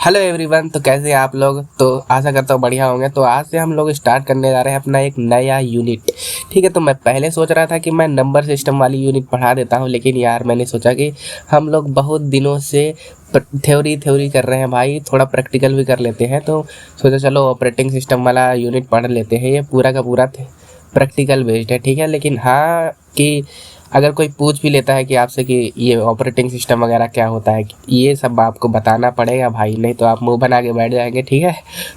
Hello everyone. तो कैसे हैं आप लोग? तो आशा करता हूँ बढ़िया होंगे। तो आज से हम लोग स्टार्ट करने जा रहे हैं अपना एक नया यूनिट। ठीक है, तो मैं पहले सोच रहा था कि मैं नंबर सिस्टम वाली यूनिट पढ़ा देता हूँ, लेकिन यार मैंने सोचा कि हम लोग बहुत दिनों से थ्योरी कर रहे हैं भाई, थोड़ा प्रैक्टिकल भी कर लेते हैं। तो सोचा चलो ऑपरेटिंग सिस्टम वाला यूनिट पढ़ लेते हैं। ये पूरा का पूरा प्रैक्टिकल बेस्ड है, ठीक है। लेकिन हाँ कि अगर कोई पूछ भी लेता है कि आपसे कि ये ऑपरेटिंग सिस्टम वगैरह क्या होता है, ये सब आपको बताना पड़ेगा भाई, नहीं तो आप मुंह बना के बैठ जाएंगे, ठीक है।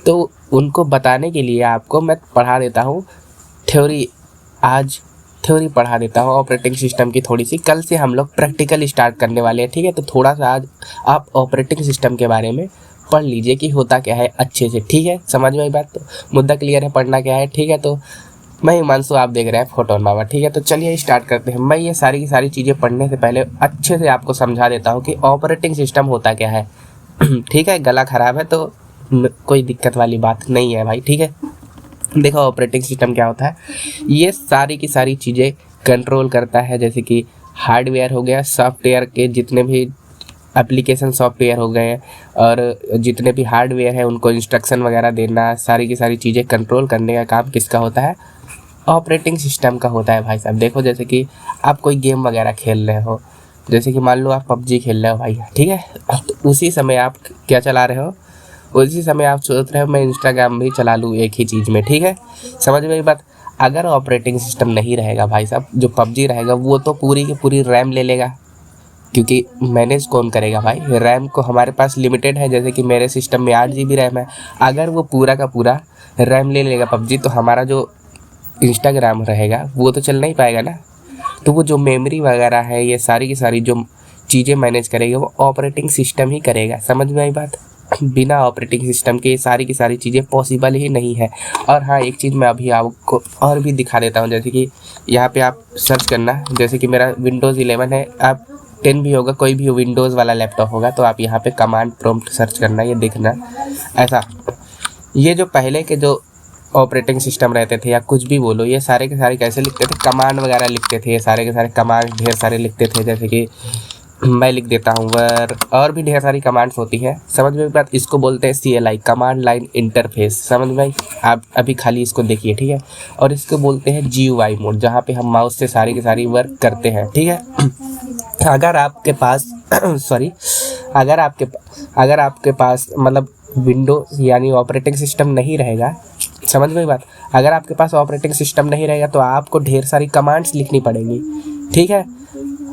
तो उनको बताने के लिए आपको मैं पढ़ा देता हूँ थ्योरी। आज थ्योरी पढ़ा देता हूँ ऑपरेटिंग सिस्टम की थोड़ी सी। कल से हम लोग प्रैक्टिकल स्टार्ट करने वाले हैं, ठीक है। तो थोड़ा सा आज आप ऑपरेटिंग सिस्टम के बारे में पढ़ लीजिए कि होता क्या है अच्छे से, ठीक है। समझ में आई बात? तो मुद्दा क्लियर है, पढ़ना क्या है, ठीक है। तो मैं हिमांशु, आप देख रहे हैं फोटो नामा, ठीक है। तो चलिए स्टार्ट करते हैं। मैं ये सारी की सारी चीज़ें पढ़ने से पहले अच्छे से आपको समझा देता हूँ कि ऑपरेटिंग सिस्टम होता क्या है। ठीक है, गला ख़राब है तो कोई दिक्कत वाली बात नहीं है भाई, ठीक है। देखो ऑपरेटिंग सिस्टम क्या होता है। ये सारी की सारी चीज़ें कंट्रोल करता है, जैसे कि हार्डवेयर हो गया, सॉफ्टवेयर के जितने भी एप्लीकेशन सॉफ्टवेयर हो गए, और जितने भी हार्डवेयर है उनको इंस्ट्रक्शन वगैरह देना, सारी की सारी चीज़ें कंट्रोल करने का काम किसका होता है? ऑपरेटिंग सिस्टम का होता है भाई साहब। देखो जैसे कि आप कोई गेम वगैरह खेल रहे हो, जैसे कि मान लो आप पबजी खेल रहे हो भाई, ठीक है। तो उसी समय आप क्या चला रहे हो? उसी समय आप सोच रहे हो मैं इंस्टाग्राम भी चला लूँ एक ही चीज़ में, ठीक है। समझ में बात? अगर ऑपरेटिंग सिस्टम नहीं रहेगा भाई साहब, जो पबजी रहेगा वो तो पूरी की पूरी रैम ले लेगा, क्योंकि मैनेज कौन करेगा भाई? रैम को हमारे पास लिमिटेड है, जैसे कि मेरे सिस्टम में 8 GB रैम है। अगर वो पूरा का पूरा रैम ले लेगा पबजी, तो हमारा जो इंस्टाग्राम रहेगा वो तो चल नहीं पाएगा ना। तो वो जो मेमोरी वगैरह है, ये सारी की सारी जो चीज़ें मैनेज करेगा वो ऑपरेटिंग सिस्टम ही करेगा। समझ में आई बात? बिना ऑपरेटिंग सिस्टम के सारी की सारी चीज़ें पॉसिबल ही नहीं है। और हाँ, एक चीज़ मैं अभी आपको और भी दिखा देता हूँ, जैसे कि यहाँ पे आप सर्च करना, जैसे कि मेरा विंडोज़ 11 है, आप 10 भी होगा, कोई भी विंडोज़ वाला लैपटॉप होगा, तो आप यहाँ पे कमांड प्रॉम्प्ट सर्च करना, ये देखना ऐसा। ये जो पहले के जो ऑपरेटिंग सिस्टम रहते थे या कुछ भी बोलो, ये सारे के सारे कैसे लिखते थे? कमांड वगैरह लिखते थे, ये सारे के सारे कमांड ढेर सारे लिखते थे, जैसे कि मैं लिख देता हूँ वर, और भी ढेर सारी कमांड्स होती हैं। समझ में बात? इसको बोलते हैं CLI, कमांड लाइन इंटरफेस। समझ में? आप अभी खाली इसको देखिए, ठीक है। और इसको बोलते हैं GUI मोड, जहाँ पे हम माउस से सारी की सारी वर्क करते हैं, ठीक है। अगर आपके पास सॉरी अगर आपके पास मतलब विंडोज यानी ऑपरेटिंग सिस्टम नहीं रहेगा, समझ में बात? अगर आपके पास ऑपरेटिंग सिस्टम नहीं रहेगा तो आपको ढेर सारी कमांड्स लिखनी पड़ेंगी, ठीक है।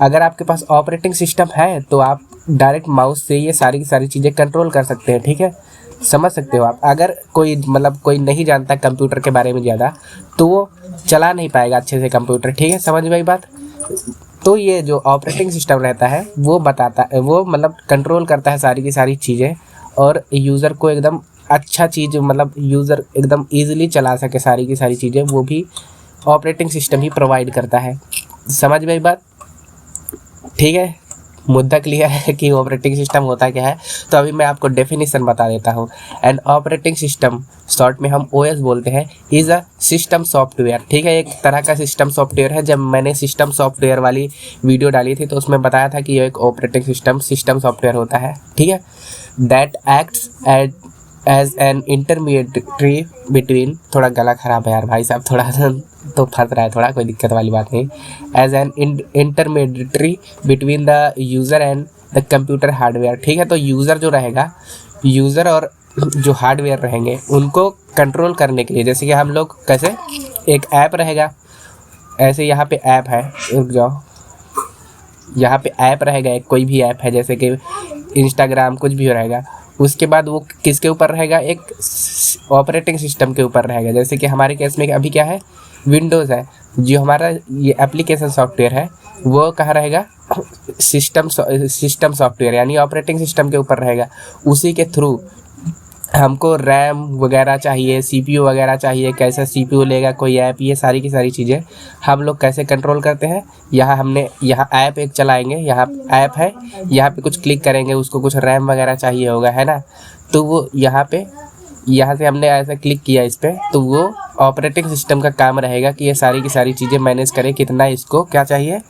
अगर आपके पास ऑपरेटिंग सिस्टम है तो आप डायरेक्ट माउस से ये सारी की सारी चीज़ें कंट्रोल कर सकते हैं, ठीक है। समझ सकते हो आप? अगर कोई मतलब कोई नहीं जानता कंप्यूटर के बारे में ज़्यादा, तो वो चला नहीं पाएगा अच्छे से कंप्यूटर, ठीक है। समझ में आई बात? तो ये जो ऑपरेटिंग सिस्टम रहता है वो बताता है, वो मतलब कंट्रोल करता है सारी की सारी चीज़ें, और यूज़र को एकदम अच्छा चीज़ मतलब यूज़र एकदम ईजिली चला सके सारी की सारी चीज़ें, वो भी ऑपरेटिंग सिस्टम ही प्रोवाइड करता है। समझ में आई बात? ठीक है, मुद्दा क्लियर है कि ऑपरेटिंग सिस्टम होता क्या है। तो अभी मैं आपको डेफिनेशन बता देता हूँ। एंड ऑपरेटिंग सिस्टम, शॉर्ट में हम OS बोलते हैं, इज़ अ सिस्टम सॉफ्टवेयर, ठीक है। एक तरह का सिस्टम सॉफ्टवेयर है। जब मैंने सिस्टम सॉफ्टवेयर वाली वीडियो डाली थी तो उसमें बताया था कि ये एक ऑपरेटिंग सिस्टम सॉफ्टवेयर होता है, ठीक है। That acts as an intermediatory between, थोड़ा गला ख़राब है यार भाई साहब, थोड़ा तो फंस रहा है थोड़ा, कोई दिक्कत वाली बात नहीं। As an intermediatory between the user and the computer hardware, ठीक है। तो यूज़र जो रहेगा, यूज़र और जो हार्डवेयर रहेंगे उनको कंट्रोल करने के लिए, जैसे कि हम लोग कैसे, एक ऐप रहेगा, ऐसे यहाँ पे ऐप है, रुक जाओ, यहाँ पे ऐप रहेगा, एक कोई भी ऐप है जैसे कि इंस्टाग्राम कुछ भी रहेगा, उसके बाद वो किसके ऊपर रहेगा? एक ऑपरेटिंग सिस्टम के ऊपर रहेगा। जैसे कि हमारे केस में अभी क्या है, विंडोज़ है, जो हमारा ये एप्लीकेशन सॉफ्टवेयर है वो कहाँ रहेगा? सिस्टम सॉफ्टवेयर यानी ऑपरेटिंग सिस्टम के ऊपर रहेगा। उसी के थ्रू हमको रैम वगैरह चाहिए, CPU वगैरह चाहिए, कैसा CPU लेगा कोई ऐप, ये सारी की सारी चीज़ें हम लोग कैसे कंट्रोल करते हैं? यहाँ ऐप एक चलाएंगे, यहाँ ऐप है, यहाँ पे कुछ क्लिक करेंगे, उसको कुछ रैम वगैरह चाहिए होगा, है ना। तो वो यहाँ से हमने ऐसा क्लिक किया इस पर, तो वो ऑपरेटिंग सिस्टम का काम रहेगा कि ये सारी की सारी चीज़ें मैनेज करे, कितना इसको क्या चाहिए,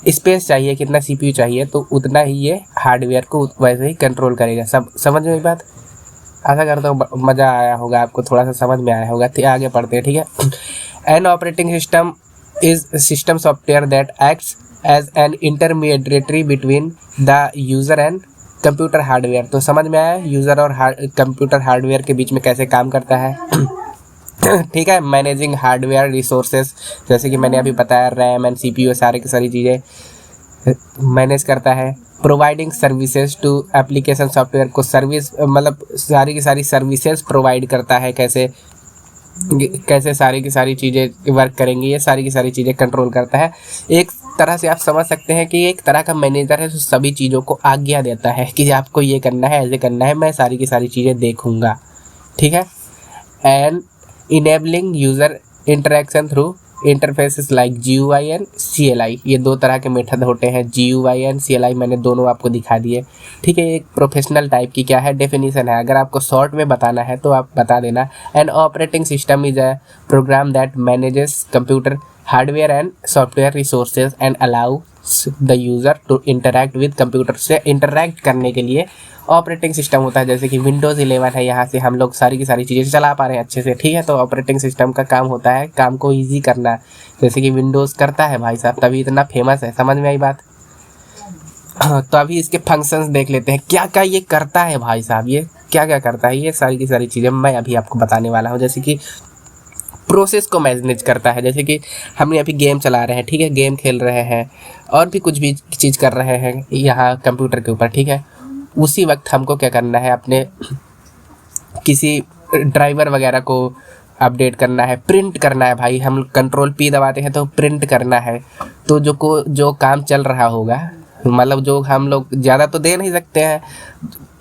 स्पेस चाहिए, कितना CPU चाहिए, तो उतना ही ये हार्डवेयर को वैसे ही कंट्रोल करेगा। सब समझ में बात? आशा करता हूँ मज़ा आया होगा आपको, थोड़ा सा समझ में आया होगा। तो आगे पढ़ते हैं, ठीक है। An operating system is system software that acts as an intermediatory between the user and computer hardware. तो समझ में आया यूज़र और कंप्यूटर हार्डवेयर के बीच में कैसे काम करता है। ठीक है। मैनेजिंग हार्डवेयर रिसोर्सेज, जैसे कि मैंने अभी बताया, रैम एंड CPU सारी की सारी चीज़ें मैनेज करता है। Providing services to application software को सर्विस मतलब सारी की सारी सर्विसेज प्रोवाइड करता है, कैसे सारी की सारी चीज़ें वर्क करेंगी, ये सारी की सारी चीज़ें कंट्रोल करता है। एक तरह से आप समझ सकते हैं कि एक तरह का मैनेजर है जो सभी चीज़ों को आज्ञा देता है कि आपको ये करना है, ऐसे करना है, मैं सारी की सारी चीज़ें देखूंगा। ठीक है। And enabling user interaction through interfaces like GUI and CLI। ये दो तरह के मेथड होते हैं, GUI एंड CLI, मैंने दोनों आपको दिखा दिए। ठीक है। एक प्रोफेशनल टाइप की क्या है डेफिनेशन है, अगर आपको शॉर्ट में बताना है तो आप बता देना। An operating system is a program that manages computer hardware and software resources and allow the user to interact with computer. से इंटरैक्ट करने के लिए ऑपरेटिंग सिस्टम होता है, जैसे कि Windows 11 है, यहाँ से हम लोग सारी की सारी चीज़ें चला पा रहे हैं अच्छे से। ठीक है। तो ऑपरेटिंग सिस्टम का काम होता है काम को ईजी करना, जैसे कि विंडोज़ करता है भाई साहब, तभी इतना फेमस है। समझ में आई बात? तो अभी इसके फंक्शंस देख लेते हैं, क्या क्या ये करता है भाई साहब, ये क्या क्या करता है, ये सारी की सारी चीज़ें मैं अभी आपको बताने वाला हूँ। जैसे कि प्रोसेस को मैनेज करता है, जैसे कि हमने अभी गेम चला रहे हैं, ठीक है, गेम खेल रहे हैं और भी कुछ भी चीज़ कर रहे हैं यहाँ कंप्यूटर के ऊपर। ठीक है। उसी वक्त हमको क्या करना है, अपने किसी ड्राइवर वगैरह को अपडेट करना है, प्रिंट करना है भाई। हम Ctrl P दबाते हैं तो प्रिंट करना है। तो जो काम चल रहा होगा, मतलब जो हम लोग ज़्यादा तो दे नहीं सकते हैं,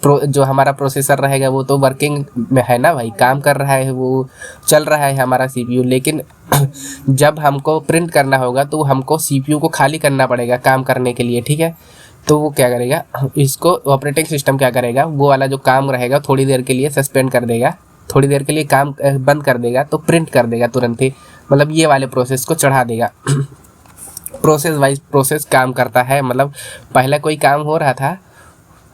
जो हमारा प्रोसेसर रहेगा वो तो वर्किंग में है ना भाई, काम कर रहा है, वो चल रहा है हमारा CPU। लेकिन जब हमको प्रिंट करना होगा तो हमको CPU को खाली करना पड़ेगा काम करने के लिए। ठीक है। तो वो क्या करेगा, इसको ऑपरेटिंग सिस्टम क्या करेगा, वो वाला जो काम रहेगा थोड़ी देर के लिए सस्पेंड कर देगा, थोड़ी देर के लिए काम बंद कर देगा, तो प्रिंट कर देगा तुरंत ही, मतलब ये वाले प्रोसेस को चढ़ा देगा। प्रोसेस वाइज प्रोसेस काम करता है, मतलब पहले कोई काम हो रहा था,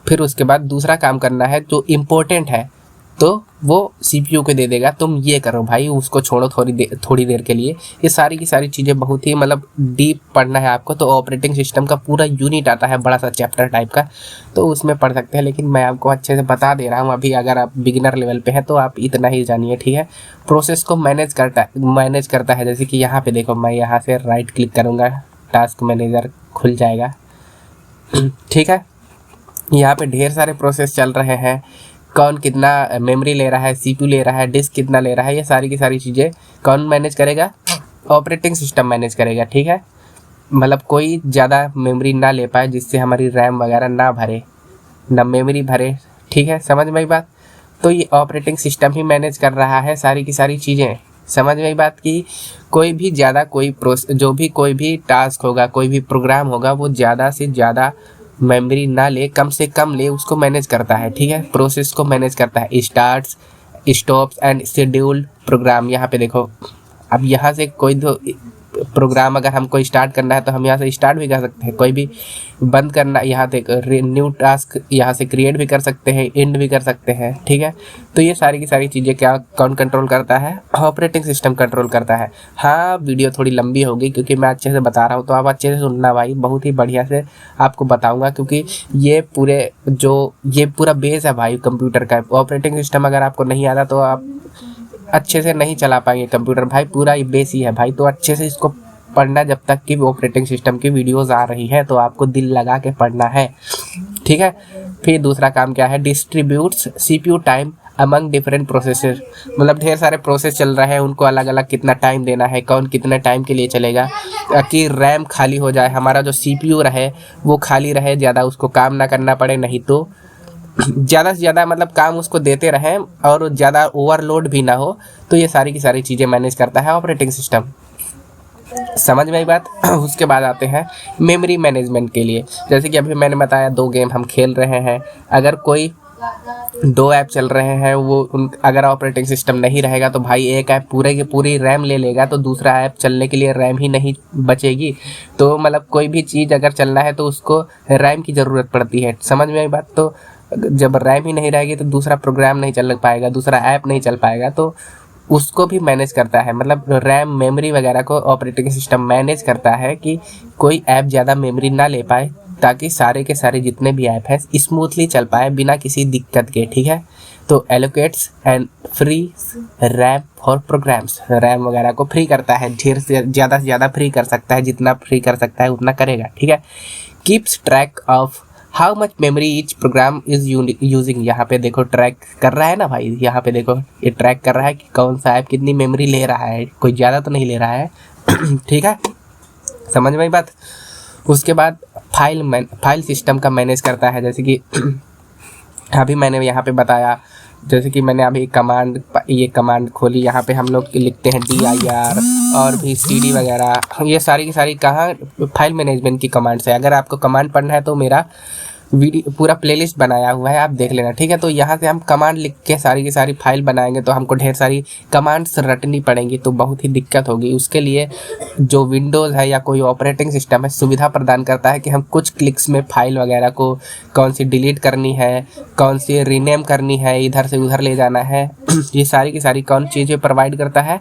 फिर उसके बाद दूसरा काम करना है जो इम्पोर्टेंट है, तो वो CPU को दे देगा, तुम ये करो भाई, उसको छोड़ो थोड़ी देर के लिए। ये सारी की सारी चीज़ें बहुत ही मतलब डीप पढ़ना है आपको, तो ऑपरेटिंग सिस्टम का पूरा यूनिट आता है, बड़ा सा चैप्टर टाइप का, तो उसमें पढ़ सकते हैं। लेकिन मैं आपको अच्छे से बता दे रहा हूँ अभी, अगर आप बिगिनर लेवल पे हैं तो आप इतना ही जानिए। ठीक है। प्रोसेस को मैनेज करता है, जैसे कि यहाँ पे देखो, मैं यहाँ से राइट क्लिक करूँगा, टास्क मैनेजर खुल जाएगा। ठीक है। यहाँ पे ढेर सारे प्रोसेस चल रहे हैं, कौन कितना मेमोरी ले रहा है, CPU ले रहा है, डिस्क कितना ले रहा है, ये सारी की सारी चीज़ें कौन मैनेज करेगा, ऑपरेटिंग सिस्टम मैनेज करेगा। ठीक है। मतलब कोई ज़्यादा मेमोरी ना ले पाए, जिससे हमारी रैम वगैरह ना भरे, ना मेमोरी भरे। ठीक है। समझ में आई बात? तो ये ऑपरेटिंग सिस्टम ही मैनेज कर रहा है सारी की सारी चीज़ें। समझ में आई बात की कोई भी ज़्यादा कोई टास्क होगा, कोई भी प्रोग्राम होगा, वो ज़्यादा से ज़्यादा मेमोरी ना ले, कम से कम ले, उसको मैनेज करता है। ठीक है। प्रोसेस को मैनेज करता है। Starts, stops and scheduled program, यहाँ पे देखो, अब यहाँ से कोई तो प्रोग्राम अगर हमको स्टार्ट करना है तो हम यहाँ से स्टार्ट भी कर सकते हैं, कोई भी बंद करना, यहाँ से न्यू टास्क यहाँ से क्रिएट भी कर सकते हैं, एंड भी कर सकते हैं। ठीक है। तो ये सारी की सारी चीज़ें क्या कौन कंट्रोल करता है, ऑपरेटिंग सिस्टम कंट्रोल करता है। हाँ, वीडियो थोड़ी लंबी होगी क्योंकि मैं अच्छे से बता रहा हूँ, तो आप अच्छे से सुनना भाई, बहुत ही बढ़िया से आपको बताऊँगा, क्योंकि ये पूरा बेस है भाई कंप्यूटर का। ऑपरेटिंग सिस्टम अगर आपको नहीं आता तो आप अच्छे से नहीं चला पाएंगे कंप्यूटर भाई, पूरा ये बेस ही है भाई। तो अच्छे से इसको पढ़ना, जब तक कि ऑपरेटिंग सिस्टम की वीडियोस आ रही हैं तो आपको दिल लगा के पढ़ना है। ठीक है। फिर दूसरा काम क्या है, distributes CPU time among different processor, मतलब ढेर सारे प्रोसेस चल रहे हैं, उनको अलग अलग कितना टाइम देना है, कौन कितने टाइम के लिए चलेगा, ताकि रैम खाली हो जाए, हमारा जो CPU रहे वो खाली रहे, ज़्यादा उसको काम ना करना पड़े, नहीं तो ज़्यादा से ज़्यादा मतलब काम उसको देते रहें और ज़्यादा ओवरलोड भी ना हो। तो ये सारी की सारी चीज़ें मैनेज करता है ऑपरेटिंग सिस्टम। समझ में आई बात? उसके बाद आते हैं मेमोरी मैनेजमेंट के लिए। जैसे कि अभी मैंने बताया 2 गेम हम खेल रहे हैं, अगर कोई दो ऐप चल रहे हैं, वो अगर ऑपरेटिंग सिस्टम नहीं रहेगा तो भाई एक ऐप पूरे की पूरी रैम ले लेगा, तो दूसरा ऐप चलने के लिए रैम ही नहीं बचेगी। तो मतलब कोई भी चीज़ अगर चलना है तो उसको रैम की ज़रूरत पड़ती है, समझ में आई बात। तो जब रैम ही नहीं रहेगी तो दूसरा प्रोग्राम नहीं चल पाएगा, दूसरा ऐप नहीं चल पाएगा, तो उसको भी मैनेज करता है। मतलब रैम मेमोरी वगैरह को ऑपरेटिंग सिस्टम मैनेज करता है कि कोई ऐप ज़्यादा मेमोरी ना ले पाए, ताकि सारे के सारे जितने भी ऐप हैं स्मूथली चल पाए बिना किसी दिक्कत के, ठीक है। तो allocates and free RAM for programs, RAM वगैरह को फ्री करता है, ढेर से ज़्यादा फ्री कर सकता है, जितना फ्री कर सकता है उतना करेगा, ठीक है। Keeps track of how much memory each program is using, यहाँ पे देखो ट्रैक कर रहा है ना भाई, यहाँ पे देखो ये ट्रैक कर रहा है कि कौन सा ऐप कितनी मेमोरी ले रहा है, कोई ज़्यादा तो नहीं ले रहा है ठीक है, समझ में आई बात। उसके बाद फाइल सिस्टम का मैनेज करता है, जैसे कि अभी मैंने यहाँ पे बताया, जैसे कि मैंने अभी ये कमांड खोली, यहाँ पे हम लोग लिखते हैं dir और भी cd वगैरह, ये सारी की सारी कहाँ फाइल मैनेजमेंट की कमांड्स है। अगर आपको कमांड पढ़ना है तो मेरा वीडियो पूरा प्लेलिस्ट बनाया हुआ है, आप देख लेना, ठीक है। तो यहाँ से हम कमांड लिख के सारी की सारी फाइल बनाएंगे तो हमको ढेर सारी कमांड्स रटनी पड़ेंगी, तो बहुत ही दिक्कत होगी। उसके लिए जो विंडोज़ है या कोई ऑपरेटिंग सिस्टम है सुविधा प्रदान करता है कि हम कुछ क्लिक्स में फाइल वगैरह को कौन सी डिलीट करनी है, कौन सी रीनेम करनी है, इधर से उधर ले जाना है ये सारी की सारी कौन चीज़ें प्रोवाइड करता है,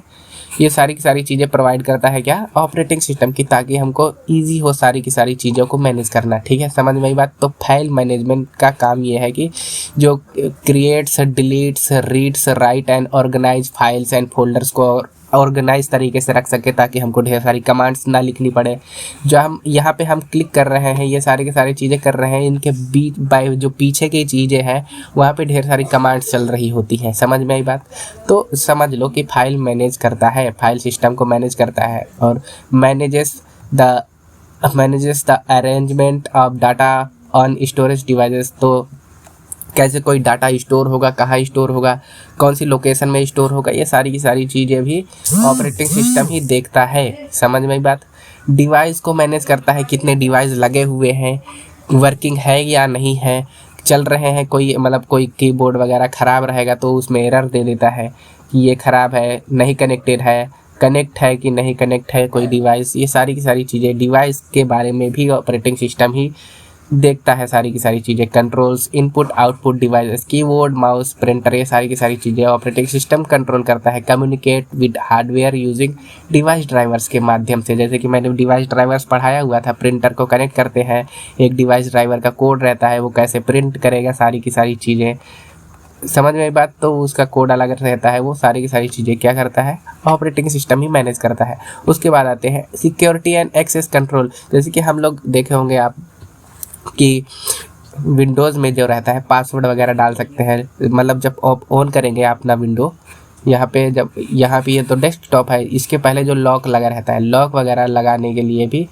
ये सारी की सारी चीज़ें प्रोवाइड करता है क्या, ऑपरेटिंग सिस्टम की, ताकि हमको इजी हो सारी की सारी चीज़ों को मैनेज करना, ठीक है, समझ में आई बात। तो फाइल मैनेजमेंट का काम ये है कि जो creates, deletes, reads, write and organise files and folders को ऑर्गेनाइज तरीके से रख सके, ताकि हमको ढेर सारी कमांड्स ना लिखनी पड़े। जो हम यहाँ पे हम क्लिक कर रहे हैं, ये सारी की सारी चीज़ें कर रहे हैं, इनके बीच बाय जो पीछे की चीज़ें हैं वहाँ पे ढेर सारी कमांड्स चल रही होती हैं, समझ में आई बात। तो समझ लो कि फाइल मैनेज करता है, फाइल सिस्टम को मैनेज करता है और manages the arrangement of data on storage devices. तो कैसे कोई डाटा स्टोर होगा, कहाँ स्टोर होगा, कौन सी लोकेशन में स्टोर होगा, ये सारी की सारी चीज़ें भी ऑपरेटिंग सिस्टम ही देखता है, समझ में बात। डिवाइस को मैनेज करता है, कितने डिवाइस लगे हुए हैं, वर्किंग है या नहीं है, चल रहे हैं, कोई मतलब कोई कीबोर्ड वगैरह ख़राब रहेगा तो उसमें एरर दे देता है कि ये ख़राब है, नहीं कनेक्टेड है, कनेक्ट है कि नहीं कनेक्ट है कोई डिवाइस, ये सारी की सारी चीज़ें डिवाइस के बारे में भी ऑपरेटिंग सिस्टम ही देखता है, सारी की सारी चीज़ें। Controls input output devices, keyboard, mouse, printer, ये सारी की सारी चीज़ें ऑपरेटिंग सिस्टम कंट्रोल करता है। Communicate with hardware using device drivers के माध्यम से, जैसे कि मैंने डिवाइस ड्राइवर्स पढ़ाया हुआ था, प्रिंटर को कनेक्ट करते हैं, एक डिवाइस ड्राइवर का कोड रहता है, वो कैसे प्रिंट करेगा, सारी की सारी चीज़ें, समझ में बात। तो उसका कोड अलग रहता है, वो सारी की सारी चीज़ें क्या करता है, ऑपरेटिंग सिस्टम ही मैनेज करता है। उसके बाद आते हैं सिक्योरिटी एंड एक्सेस कंट्रोल, जैसे कि हम लोग देखे होंगे आप कि विंडोज़ में जो रहता है पासवर्ड वगैरह डाल सकते हैं, मतलब जब आप ऑन करेंगे अपना विंडो, यहाँ पे जब यहाँ पे ये तो डेस्कटॉप है, इसके पहले जो लॉक लगा रहता है, लॉक वगैरह लगाने के लिए भी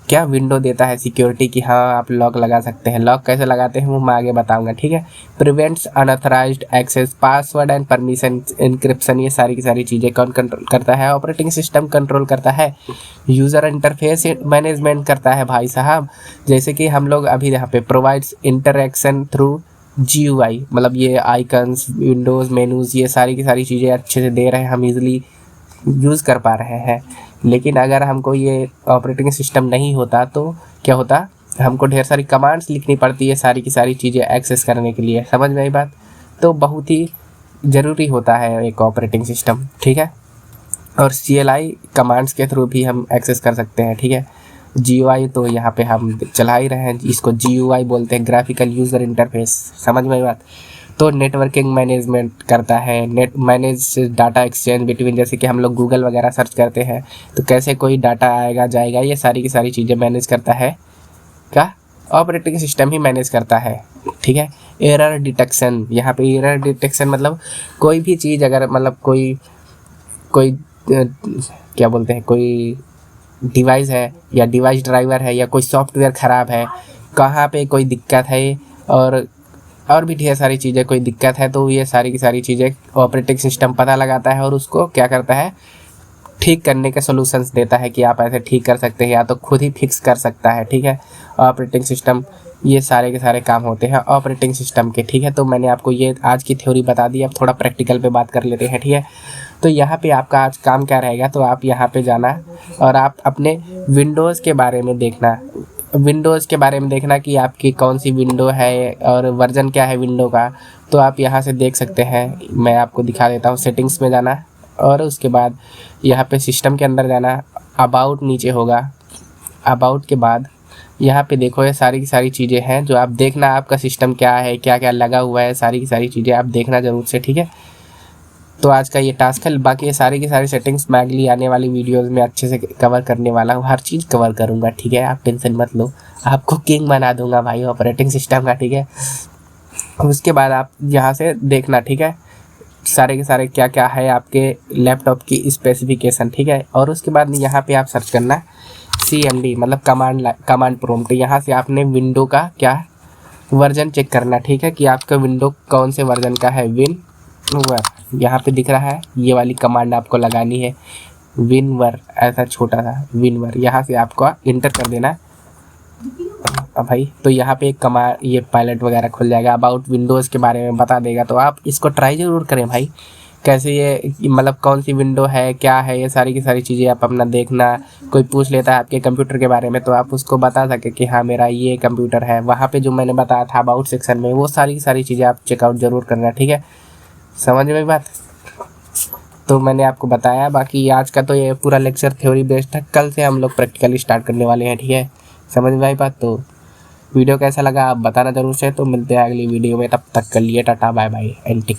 क्या विंडो देता है सिक्योरिटी की, हाँ आप लॉक लगा सकते हैं। लॉक कैसे लगाते हैं वो मैं आगे बताऊंगा, ठीक है। Prevents unauthorised access, password and permission encryption, ये सारी की सारी चीज़ें कौन कंट्रोल करता है, ऑपरेटिंग सिस्टम कंट्रोल करता है। यूज़र इंटरफेस मैनेजमेंट करता है भाई साहब, जैसे कि हम लोग अभी यहाँ पे प्रोवाइड्स इंटरेक्शन थ्रू GUI, मतलब ये आइकन्स, विंडोज़ मेनूज़, ये सारी की सारी चीज़ें अच्छे से दे रहे हैं, हम इजीली यूज़ कर पा रहे हैं। लेकिन अगर हमको ये ऑपरेटिंग सिस्टम नहीं होता तो क्या होता, हमको ढेर सारी कमांड्स लिखनी पड़ती है सारी की सारी चीज़ें एक्सेस करने के लिए, समझ में आई बात। तो बहुत ही ज़रूरी होता है एक ऑपरेटिंग सिस्टम, ठीक है। और CLI कमांड्स के थ्रू भी हम एक्सेस कर सकते हैं, ठीक है। GUI तो यहाँ पे हम चला ही रहे हैं, इसको GUI बोलते हैं, ग्राफिकल यूज़र इंटरफेस, समझ में आई बात। तो नेटवर्किंग मैनेजमेंट करता है, net manage data exchange between, जैसे कि हम लोग गूगल वगैरह सर्च करते हैं तो कैसे कोई डाटा आएगा जाएगा, ये सारी की सारी चीज़ें मैनेज करता है क्या, ऑपरेटिंग सिस्टम ही मैनेज करता है, ठीक है। एरर डिटेक्शन, यहाँ पे एरर डिटेक्शन मतलब कोई भी चीज़ अगर मतलब कोई क्या बोलते हैं, कोई डिवाइस है या डिवाइस ड्राइवर है या कोई सॉफ्टवेयर ख़राब है, कहाँ पे कोई दिक्कत है और भी ढेर सारी चीज़ें कोई दिक्कत है, तो ये सारी की सारी चीज़ें ऑपरेटिंग सिस्टम पता लगाता है और उसको क्या करता है, ठीक करने के सॉल्यूशंस देता है कि आप ऐसे ठीक कर सकते हैं या तो खुद ही फिक्स कर सकता है, ठीक है। ऑपरेटिंग सिस्टम ये सारे के सारे काम होते हैं ऑपरेटिंग सिस्टम के। ठीक है, तो मैंने आपको ये आज की थ्योरी बता दी। अब थोड़ा प्रैक्टिकल पे बात कर लेते हैं। ठीक है, तो यहाँ पे आपका आज काम क्या रहेगा, तो आप यहाँ पे जाना और आप अपने विंडोज़ के बारे में देखना। विंडोज़ के बारे में देखना कि आपकी कौन सी विंडो है और वर्जन क्या है विंडो का, तो आप यहाँ से देख सकते हैं। मैं आपको दिखा देता हूँ। सेटिंग्स में जाना और उसके बाद यहाँ पे सिस्टम के अंदर जाना। अबाउट नीचे होगा। अबाउट के बाद यहाँ पे देखो ये सारी की सारी चीज़ें हैं जो आप देखना, आपका सिस्टम क्या है, क्या क्या लगा हुआ है, सारी की सारी चीज़ें आप देखना ज़रूर से। ठीक है, तो आज का ये टास्क है। बाकी ये सारी की सारी सेटिंग्स मैं अगली आने वाली वीडियोस में अच्छे से कवर करने वाला हूँ। हर चीज़ कवर करूँगा। ठीक है, आप टेंशन मत लो, आपको किंग बना दूंगा भाई ऑपरेटिंग सिस्टम का। ठीक है, उसके बाद आप यहाँ से देखना। ठीक है, सारे के सारे क्या क्या है आपके लैपटॉप की स्पेसिफिकेशन। ठीक है, और उसके बाद यहाँ पे आप सर्च करना CMD मतलब कमांड प्रॉम्प्ट। यहाँ से आपने विंडो का क्या वर्जन चेक करना। ठीक है, कि आपका विंडो कौन से वर्जन का है। विनवर यहाँ पे दिख रहा है, ये वाली कमांड आपको लगानी है। विनवर ऐसा छोटा सा विनवर, यहाँ से आपको इंटर कर देना। अब भाई तो यहाँ पे एक कमांड ये पायलट वगैरह खुल जाएगा। अबाउट विंडोज़ के बारे में बता देगा, तो आप इसको ट्राई ज़रूर करें भाई। कैसे ये मतलब कौन सी विंडो है, क्या है, ये सारी की सारी चीज़ें आप अपना देखना। कोई पूछ लेता है आपके कंप्यूटर के बारे में, तो आप उसको बता सके कि हाँ मेरा ये कंप्यूटर है। वहाँ पे जो मैंने बताया था अबाउट सेक्शन में, वो सारी की सारी चीज़ें आप चेकआउट ज़रूर करना। ठीक है, समझ में बात। तो मैंने आपको बताया। बाकी आज का तो ये पूरा लेक्चर थ्योरी बेस्ड है। कल से हम लोग प्रैक्टिकली स्टार्ट करने वाले हैं। ठीक है, समझ में आई बात। तो वीडियो कैसा लगा आप बताना ज़रूर से। तो मिलते हैं अगली वीडियो में, तब तक के लिए ta-ta bye bye and take.